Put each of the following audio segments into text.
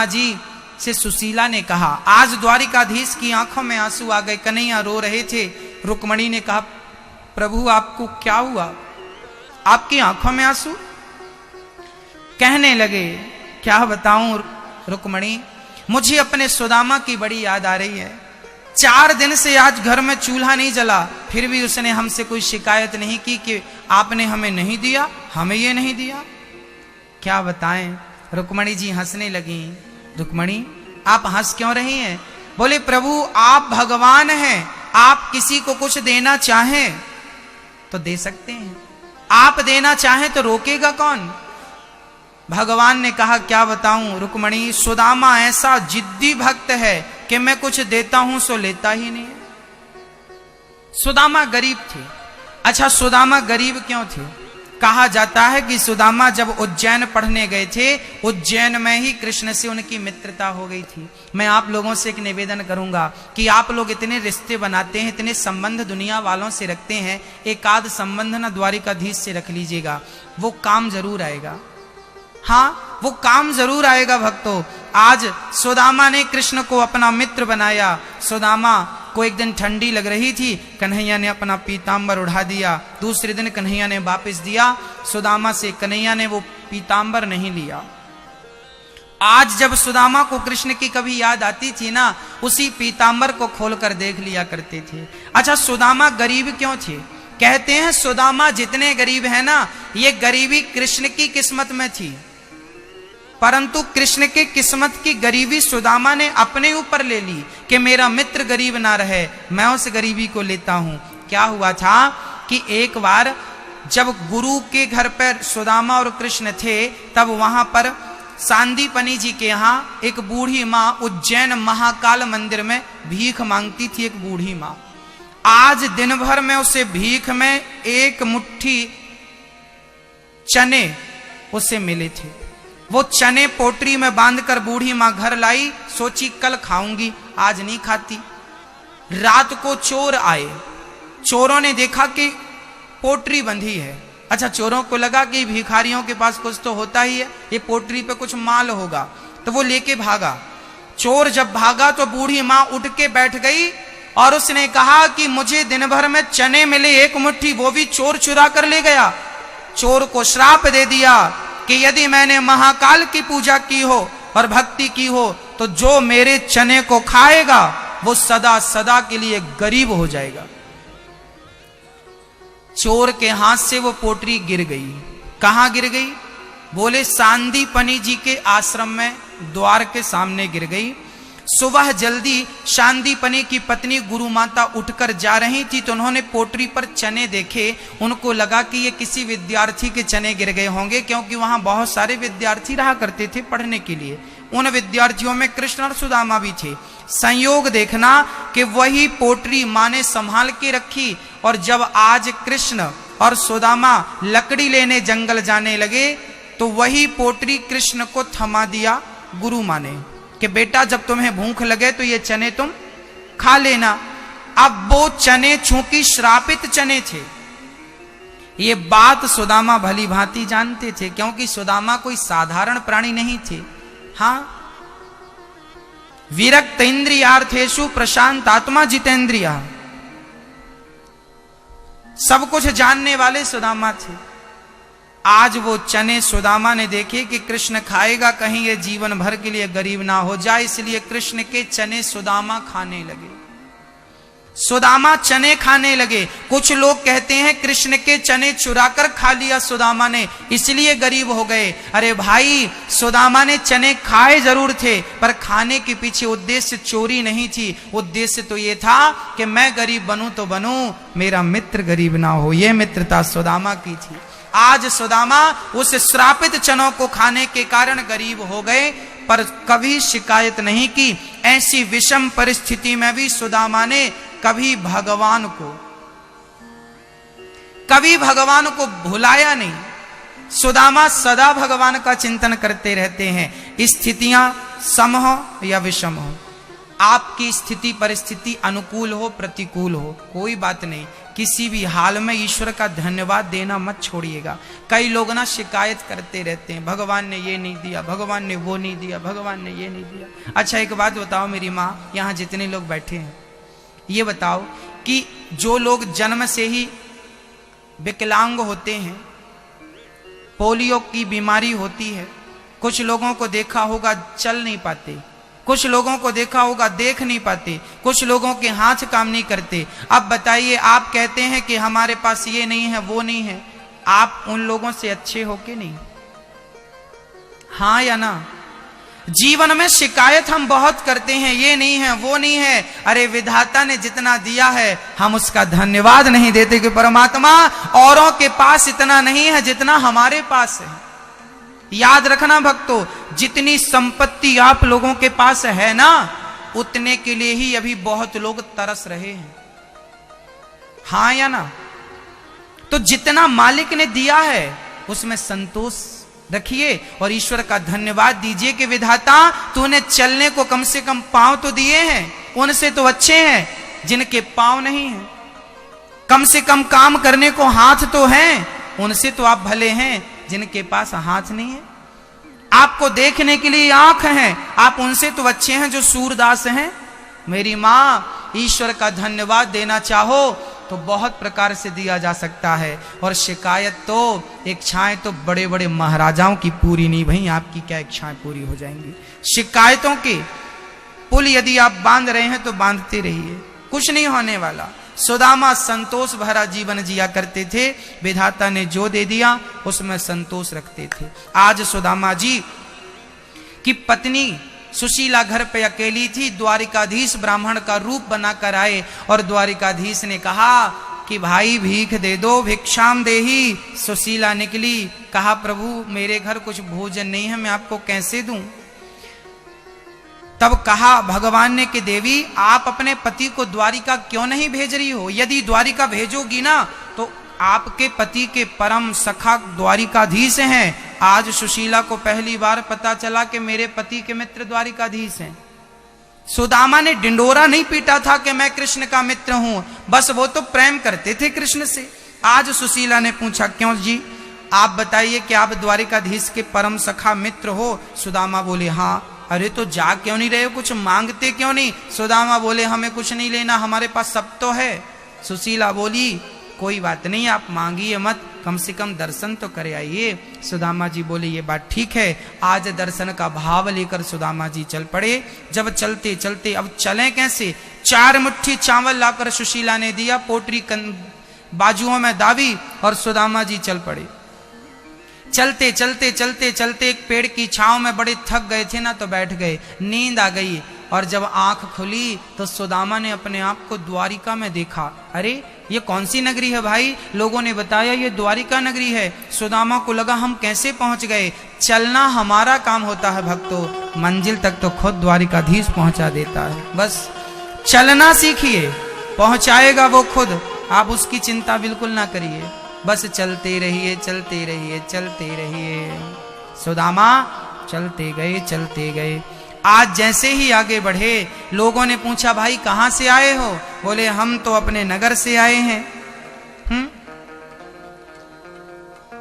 सुदामा जी से सुशीला ने कहा। आज द्वारिकाधीश की आंखों में आंसू आ गए, कन्हैया रो रहे थे। रुक्मणी ने कहा, प्रभु आपको क्या हुआ, आपकी आंखों में आंसू? कहने लगे, क्या बताऊं रुक्मणी, मुझे अपने सुदामा की बड़ी याद आ रही है। 4 दिन से आज घर में चूल्हा नहीं जला, फिर भी उसने हमसे कोई शिकायत नहीं की कि आपने हमें नहीं दिया, हमें ये नहीं दिया। क्या बताएं। रुक्मणी जी हंसने लगी। रुक्मणी आप हंस क्यों रही हैं? बोले, प्रभु आप भगवान हैं, आप किसी को कुछ देना चाहें तो दे सकते हैं, आप देना चाहें तो रोकेगा कौन? भगवान ने कहा, क्या बताऊं रुक्मणी, सुदामा ऐसा जिद्दी भक्त है कि मैं कुछ देता हूं सो लेता ही नहीं है। सुदामा गरीब थे। अच्छा, सुदामा गरीब क्यों थे? कहा जाता है कि सुदामा जब उज्जैन पढ़ने गए थे, उज्जैन में ही कृष्ण से उनकी मित्रता हो गई थी। मैं आप लोगों से एक निवेदन करूंगा कि आप लोग इतने रिश्ते बनाते हैं, इतने संबंध दुनिया वालों से रखते हैं, एक आध संबंध ना द्वारिकाधीश से रख लीजिएगा, वो काम जरूर आएगा। हाँ, वो काम जरूर आएगा भक्तों। आज सुदामा ने कृष्ण को अपना मित्र बनाया। सुदामा को एक दिन ठंडी लग रही थी, कन्हैया ने अपना पीतांबर उड़ा दिया। दूसरे दिन कन्हैया ने वापस दिया सुदामा से, कन्हैया ने वो पीतांबर नहीं लिया। आज जब सुदामा को कृष्ण की कभी याद आती थी ना, उसी पीतांबर को खोलकर देख लिया करते थे। अच्छा, सुदामा गरीब क्यों थे? कहते हैं सुदामा जितने गरीब है ना, ये गरीबी कृष्ण की किस्मत में थी, परंतु कृष्ण के किस्मत की गरीबी सुदामा ने अपने ऊपर ले ली कि मेरा मित्र गरीब ना रहे, मैं उस गरीबी को लेता हूं। क्या हुआ था कि एक बार जब गुरु के घर पर सुदामा और कृष्ण थे, तब वहां पर सांदीपनी जी के यहाँ एक बूढ़ी माँ उज्जैन महाकाल मंदिर में भीख मांगती थी। एक बूढ़ी माँ, आज दिन भर में उसे भीख में 1 मुट्ठी चने उसे मिले थे। वो चने पोटरी में बांधकर बूढ़ी मां घर लाई, सोची कल खाऊंगी, आज नहीं खाती। रात को चोर आए, चोरों ने देखा कि पोटरी बंधी है। अच्छा, चोरों को लगा कि भिखारियों के पास कुछ तो होता ही है, ये पोटरी पे कुछ माल होगा, तो वो लेके भागा। चोर जब भागा तो बूढ़ी मां उठ के बैठ गई और उसने कहा कि मुझे दिन भर में चने मिले 1 मुट्ठी, वो भी चोर चुरा कर ले गया। चोर को श्राप दे दिया कि यदि मैंने महाकाल की पूजा की हो और भक्ति की हो तो जो मेरे चने को खाएगा वो सदा सदा के लिए गरीब हो जाएगा। चोर के हाथ से वो पोटरी गिर गई। कहां गिर गई? बोले, सांदीपनी जी के आश्रम में द्वार के सामने गिर गई। सुबह जल्दी शांदीपनी की पत्नी गुरु माता उठकर जा रही थी तो उन्होंने पोटरी पर चने देखे। उनको लगा कि ये किसी विद्यार्थी के चने गिर गए होंगे, क्योंकि वहां बहुत सारे विद्यार्थी रहा करते थे पढ़ने के लिए। उन विद्यार्थियों में कृष्ण और सुदामा भी थे। संयोग देखना कि वही पोटरी मां ने संभाल के रखी, और जब आज कृष्ण और सुदामा लकड़ी लेने जंगल जाने लगे तो वही पोटरी कृष्ण को थमा दिया गुरु मां ने कि बेटा जब तुम्हें भूख लगे तो ये चने तुम खा लेना। अब वो चने चूंकि श्रापित चने थे, ये बात सुदामा भली भांति जानते थे, क्योंकि सुदामा कोई साधारण प्राणी नहीं थे। हाँ, विरक्त इंद्रियार्थेषु प्रशांत आत्मा जितेंद्रिया, सब कुछ जानने वाले सुदामा थे। आज वो चने सुदामा ने देखे कि कृष्ण खाएगा, कहीं ये जीवन भर के लिए गरीब ना हो जाए, इसलिए कृष्ण के चने सुदामा खाने लगे। सुदामा चने खाने लगे। कुछ लोग कहते हैं कृष्ण के चने चुराकर खा लिया सुदामा ने, इसलिए गरीब हो गए। अरे भाई, सुदामा ने चने खाए जरूर थे, पर खाने के पीछे उद्देश्य चोरी नहीं थी। उद्देश्य तो ये था कि मैं गरीब बनूं तो बनूं, मेरा मित्र गरीब ना हो। यह मित्रता सुदामा की थी। आज सुदामा उस श्रापित चनों को खाने के कारण गरीब हो गए, पर कभी शिकायत नहीं की। ऐसी विषम परिस्थिति में भी सुदामा ने कभी भगवान को भुलाया नहीं। सुदामा सदा भगवान का चिंतन करते रहते हैं। स्थितियां सम हो या विषम हो, आपकी स्थिति परिस्थिति अनुकूल हो प्रतिकूल हो, कोई बात नहीं, किसी भी हाल में ईश्वर का धन्यवाद देना मत छोड़िएगा। कई लोग ना शिकायत करते रहते हैं, भगवान ने ये नहीं दिया, भगवान ने वो नहीं दिया, भगवान ने ये नहीं दिया। अच्छा एक बात बताओ मेरी माँ, यहाँ जितने लोग बैठे हैं, ये बताओ कि जो लोग जन्म से ही विकलांग होते हैं, पोलियो की बीमारी होती है, कुछ लोगों को देखा होगा चल नहीं पाते, कुछ लोगों को देखा होगा देख नहीं पाते, कुछ लोगों के हाथ काम नहीं करते। अब बताइए, आप कहते हैं कि हमारे पास ये नहीं है वो नहीं है, आप उन लोगों से अच्छे हो कि नहीं? हाँ या ना? जीवन में शिकायत हम बहुत करते हैं, ये नहीं है वो नहीं है। अरे विधाता ने जितना दिया है हम उसका धन्यवाद नहीं देते कि परमात्मा औरों के पास इतना नहीं है जितना हमारे पास है। याद रखना भक्तों, जितनी संपत्ति आप लोगों के पास है ना, उतने के लिए ही अभी बहुत लोग तरस रहे हैं। हाँ या ना? तो जितना मालिक ने दिया है उसमें संतोष रखिए और ईश्वर का धन्यवाद दीजिए कि विधाता तूने चलने को कम से कम पांव तो दिए हैं, उनसे तो अच्छे हैं जिनके पांव नहीं हैं। कम से कम काम करने को हाथ तो हैं, उनसे तो आप भले हैं जिनके पास हाथ नहीं है। आपको देखने के लिए आंख है, आप उनसे तो अच्छे हैं जो सूरदास हैं। मेरी माँ, ईश्वर का धन्यवाद देना चाहो तो बहुत प्रकार से दिया जा सकता है। और शिकायत तो, इच्छाएं तो बड़े बड़े महाराजाओं की पूरी नहीं भई, आपकी क्या इच्छाएं पूरी हो जाएंगी? शिकायतों के पुल यदि आप बांध रहे हैं तो बांधते रहिए, कुछ नहीं होने वाला। सुदामा संतोष भरा जीवन जिया करते थे, विधाता ने जो दे दिया उसमें संतोष रखते थे। आज सुदामा जी की पत्नी सुशीला घर पे अकेली थी, द्वारिकाधीश ब्राह्मण का रूप बनाकर आए और द्वारिकाधीश ने कहा कि भाई भीख दे दो, भिक्षाम देही। सुशीला निकली, कहा प्रभु मेरे घर कुछ भोजन नहीं है, मैं आपको कैसे दूं? तब कहा भगवान ने कि देवी आप अपने पति को द्वारिका क्यों नहीं भेज रही हो? यदि द्वारिका भेजोगी ना तो आपके पति के परम सखा द्वारिकाधीश हैं। आज सुशीला को पहली बार पता चला कि मेरे पति के मित्र द्वारिकाधीश हैं। सुदामा ने डिंडोरा नहीं पीटा था कि मैं कृष्ण का मित्र हूं, बस वो तो प्रेम करते थे कृष्ण से। आज सुशीला ने पूछा क्यों जी, आप बताइए कि आप द्वारिकाधीश के परम सखा मित्र हो? सुदामा बोले हाँ। अरे तो जा क्यों नहीं रहे हो, कुछ मांगते क्यों नहीं? सुदामा बोले हमें कुछ नहीं लेना, हमारे पास सब तो है। सुशीला बोली कोई बात नहीं, आप मांगिए मत, कम से कम दर्शन तो करे आइए। सुदामा जी बोले ये बात ठीक है। आज दर्शन का भाव लेकर सुदामा जी चल पड़े। जब चलते चलते, अब चलें कैसे? 4 मुट्ठी चावल लाकर सुशीला ने दिया, पोटरी बाजुओं में दावी और सुदामा जी चल पड़े। चलते चलते चलते चलते एक पेड़ की छांव में बड़े थक गए थे ना, तो बैठ गए, नींद आ गई। और जब आंख खुली तो सुदामा ने अपने आप को द्वारिका में देखा। अरे ये कौन सी नगरी है भाई? लोगों ने बताया ये द्वारिका नगरी है। सुदामा को लगा हम कैसे पहुंच गए? चलना हमारा काम होता है भक्तों, मंजिल तक तो खुद द्वारिकाधीश पहुंचा देता है। बस चलना सीखिए, पहुंचाएगा वो खुद, आप उसकी चिंता बिल्कुल ना करिए। बस चलते रहिए चलते रहिए चलते रहिए। सुदामा चलते गए चलते गए। आज जैसे ही आगे बढ़े, लोगों ने पूछा भाई कहां से आए हो? बोले हम तो अपने नगर से आए हैं।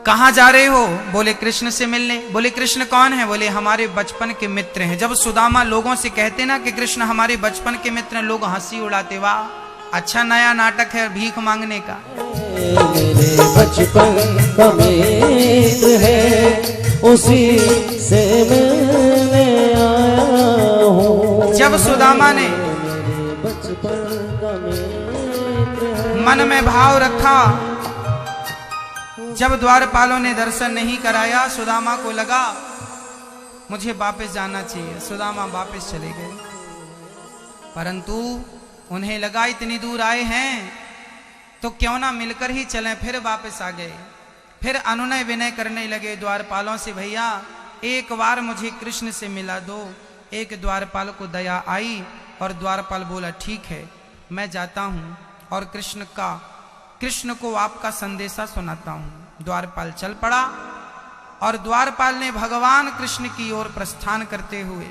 कहां जा रहे हो? बोले कृष्ण से मिलने। बोले कृष्ण कौन है? बोले हमारे बचपन के मित्र हैं। जब सुदामा लोगों से कहते ना कि कृष्ण हमारे बचपन के मित्र हैं, लोग हंसी उड़ाते, वाह अच्छा नया नाटक है भीख मांगने का। मेरे बचपन का मित्र है, उसी से मिलने आया हूँ। जब सुदामा ने मन में भाव रखा, जब द्वारपालों ने दर्शन नहीं कराया, सुदामा को लगा मुझे वापस जाना चाहिए। सुदामा वापस चले गए, परंतु उन्हें लगा इतनी दूर आए हैं तो क्यों ना मिलकर ही चलें। फिर वापस आ गए, फिर अनुनय विनय करने लगे द्वारपालों से, भैया एक बार मुझे कृष्ण से मिला दो। एक द्वारपाल को दया आई और द्वारपाल बोला ठीक है मैं जाता हूँ और कृष्ण को आपका संदेशा सुनाता हूँ। द्वारपाल चल पड़ा और द्वारपाल ने भगवान कृष्ण की ओर प्रस्थान करते हुए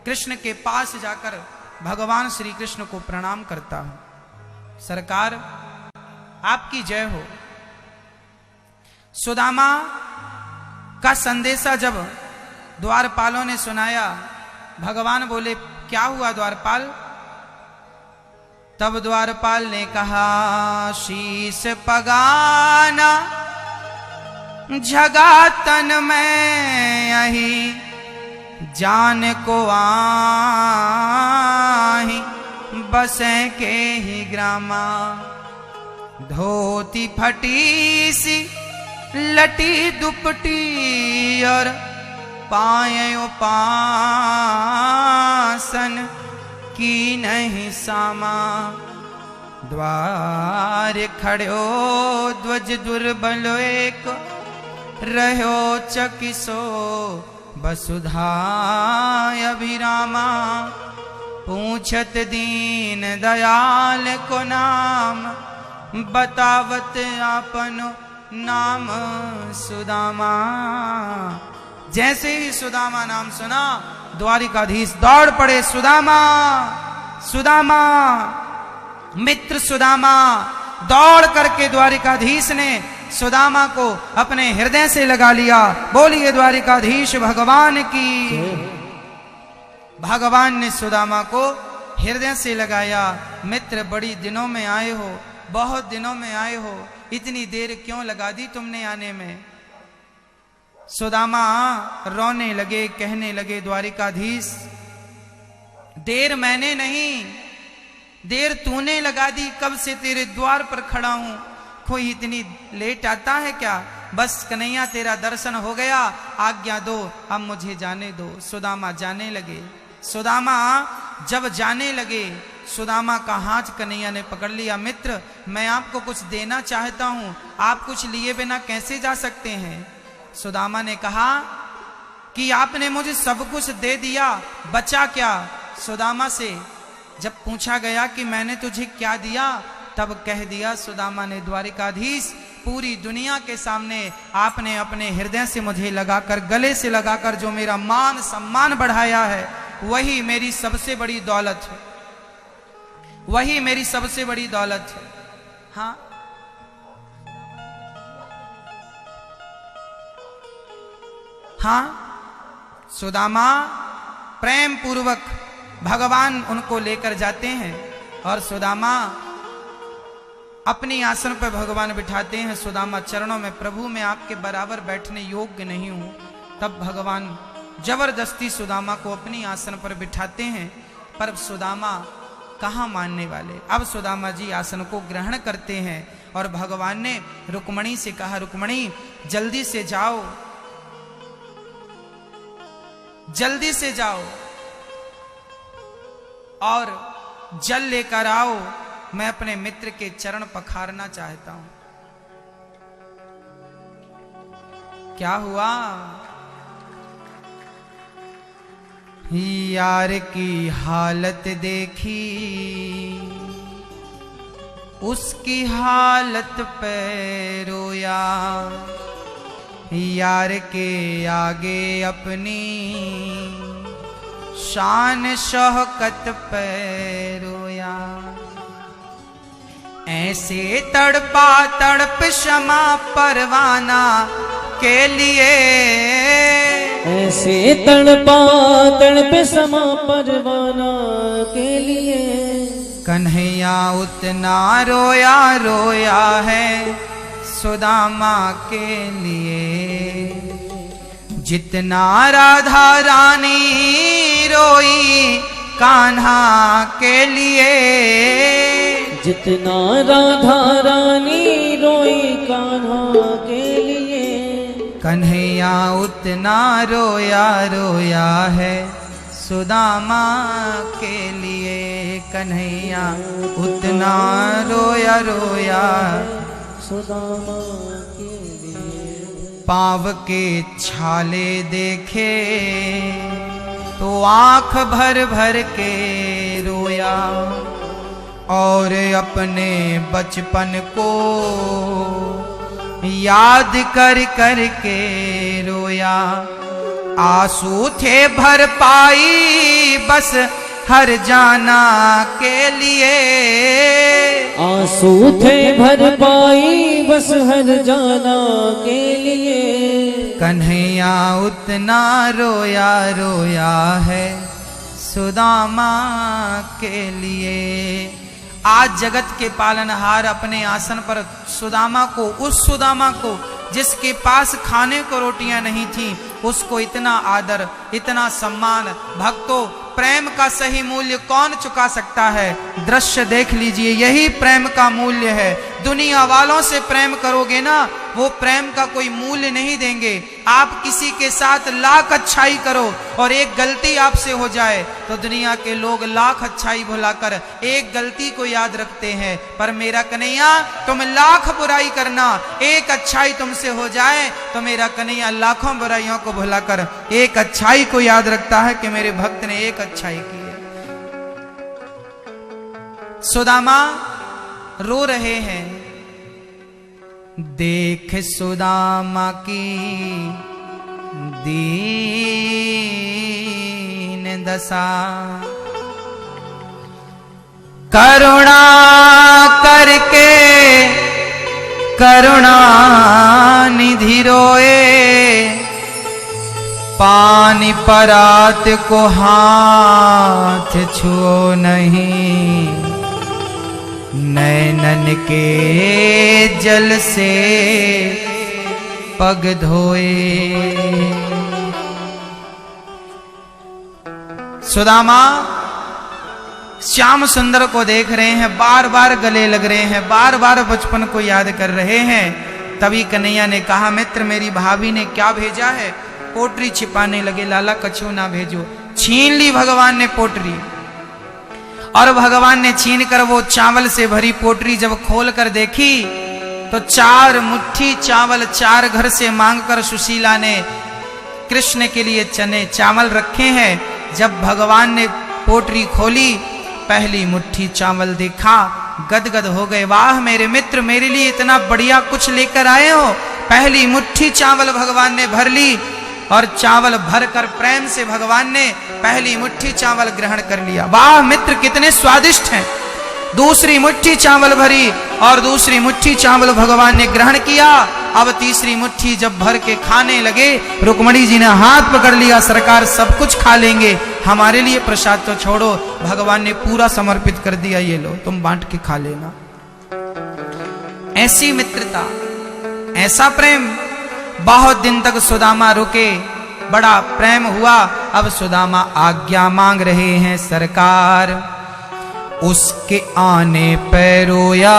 कृष्ण के पास जाकर भगवान श्री कृष्ण को प्रणाम करता हूं। सरकार आपकी जय हो। सुदामा का संदेशा जब द्वारपालों ने सुनाया, भगवान बोले क्या हुआ द्वारपाल? तब द्वारपाल ने कहा, शीस पगाना जगा तन में यही जान को आही बसे के ही ग्रामा। धोती फटी सी लटी दुपटी और पायो पासन की नहीं सामा। द्वार खड़ो ध्वज दुर्बल एक रहो चकिसो वसुधा अभिरामा। पूछत दीन दयाल को नाम बतावत आपनो नाम सुदामा। जैसे ही सुदामा नाम सुना द्वारिकाधीश दौड़ पड़े, सुदामा सुदामा मित्र सुदामा। दौड़ करके द्वारिकाधीश ने सुदामा को अपने हृदय से लगा लिया। बोलिए द्वारिकाधीश भगवान की। भगवान ने सुदामा को हृदय से लगाया। मित्र बड़ी दिनों में आए हो, बहुत दिनों में आए हो, इतनी देर क्यों लगा दी तुमने आने में? सुदामा रोने लगे, कहने लगे, द्वारिकाधीश देर मैंने नहीं, देर तूने लगा दी। कब से तेरे द्वार पर खड़ा हूं, कोई इतनी लेट आता है क्या? बस कन्हैया तेरा दर्शन हो गया, आज्ञा दो, अब मुझे जाने दो। सुदामा जाने लगे। सुदामा जब जाने लगे, सुदामा का हाथ कन्हैया ने पकड़ लिया। मित्र मैं आपको कुछ देना चाहता हूं, आप कुछ लिए बिना कैसे जा सकते हैं? सुदामा ने कहा कि आपने मुझे सब कुछ दे दिया, बचा क्या? सुदामा से जब पूछा गया कि मैंने तुझे क्या दिया, तब कह दिया सुदामा ने, द्वारिकाधीश पूरी दुनिया के सामने आपने अपने हृदय से मुझे लगाकर, गले से लगाकर जो मेरा मान सम्मान बढ़ाया है, वही मेरी सबसे बड़ी दौलत है, वही मेरी सबसे बड़ी दौलत है। हाँ हाँ, सुदामा प्रेम पूर्वक भगवान उनको लेकर जाते हैं और सुदामा अपनी आसन पर भगवान बिठाते हैं। सुदामा चरणों में, प्रभु मैं आपके बराबर बैठने योग्य नहीं हूं। तब भगवान जबरदस्ती सुदामा को अपनी आसन पर बिठाते हैं, पर सुदामा कहाँ मानने वाले। अब सुदामा जी आसन को ग्रहण करते हैं और भगवान ने रुक्मणी से कहा, रुक्मणी जल्दी से जाओ, जल्दी से जाओ और जल लेकर आओ, मैं अपने मित्र के चरण पखारना चाहता हूं। क्या हुआ? यार की हालत देखी, उसकी हालत पे रोया। यार के आगे अपनी शान शौकत पे रोया। ऐसे तड़पा तड़प क्षमा परवाना के लिए, ऐसे तड़पा तड़प क्षमा परवाना के लिए। कन्हैया उतना रोया रोया है सुदामा के लिए, जितना राधा रानी रोई कान्हा के लिए। जितना राधा रानी रोई कान्हा के लिए, कन्हैया उतना रोया रोया है सुदामा के लिए। कन्हैया उतना रोया रोया सुदामा के लिए। पाँव के छाले देखे तो आंख भर भर के रोया, और अपने बचपन को याद कर कर के रोया। आंसू थे भर पाई बस हर जाना के लिए। आंसू थे भर पाई बस हर जाना के लिए। कन्हैया उतना रोया रोया है सुदामा के लिए। आज जगत के पालनहार अपने आसन पर सुदामा को, उस सुदामा को जिसके पास खाने को रोटियां नहीं थी, उसको इतना आदर, इतना सम्मान। भक्तों, प्रेम का सही मूल्य कौन चुका सकता है? दृश्य देख लीजिए, यही प्रेम का मूल्य है। दुनिया वालों से प्रेम करोगे ना, वो प्रेम का कोई मूल्य नहीं देंगे। आप किसी के साथ लाख अच्छाई करो और एक गलती आपसे हो जाए तो दुनिया के लोग लाख अच्छाई भुलाकर एक गलती को याद रखते हैं। पर मेरा कन्हैया, तुम लाख बुराई करना, एक अच्छाई तुमसे हो जाए तो मेरा कन्हैया लाखों बुराइयों को भुलाकर एक अच्छाई को याद रखता है कि मेरे भक्त ने एक अच्छाई की है। सुदामा रो रहे हैं। देख सुदामा की दीन दशा, करुणा करके करुणा निधि रोए। पानी परात को हाथ छुओ नहीं, नैनन के जल से पग धोए। सुदामा श्याम सुंदर को देख रहे हैं, बार बार गले लग रहे हैं, बार बार बचपन को याद कर रहे हैं। तभी कन्हैया ने कहा, मित्र मेरी भाभी ने क्या भेजा है? पोटरी छिपाने लगे। लाला कछु ना भेजो। छीन ली भगवान ने पोटरी, और भगवान ने छीन कर वो चावल से भरी पोटरी जब खोल कर देखी तो 4 मुट्ठी चावल 4 घर से मांगकर सुशीला ने कृष्ण के लिए चने चावल रखे हैं। जब भगवान ने पोटरी खोली, पहली मुट्ठी चावल देखा, गदगद हो गए। वाह मेरे मित्र, मेरे लिए इतना बढ़िया कुछ लेकर आए हो। पहली मुट्ठी चावल भगवान ने भर ली और चावल भरकर प्रेम से भगवान ने पहली मुट्ठी चावल ग्रहण कर लिया। वाह मित्र, कितने स्वादिष्ट हैं। दूसरी मुट्ठी चावल भरी और दूसरी मुट्ठी चावल भगवान ने ग्रहण किया। अब तीसरी मुट्ठी जब भर के खाने लगे, रुक्मणी जी ने हाथ पकड़ लिया, सरकार सब कुछ खा लेंगे, हमारे लिए प्रसाद तो छोड़ो। भगवान ने पूरा समर्पित कर दिया, ये लो तुम बांट के खा लेना। ऐसी मित्रता, ऐसा प्रेम। बहुत दिन तक सुदामा रुके, बड़ा प्रेम हुआ। अब सुदामा आज्ञा मांग रहे हैं, सरकार उसके आने पे रोया,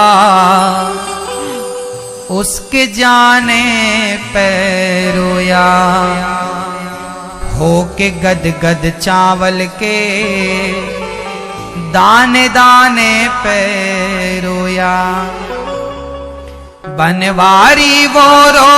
उसके जाने पे रोया। हो के गद गद चावल के दाने दाने पे रोया। बनवारी वो रो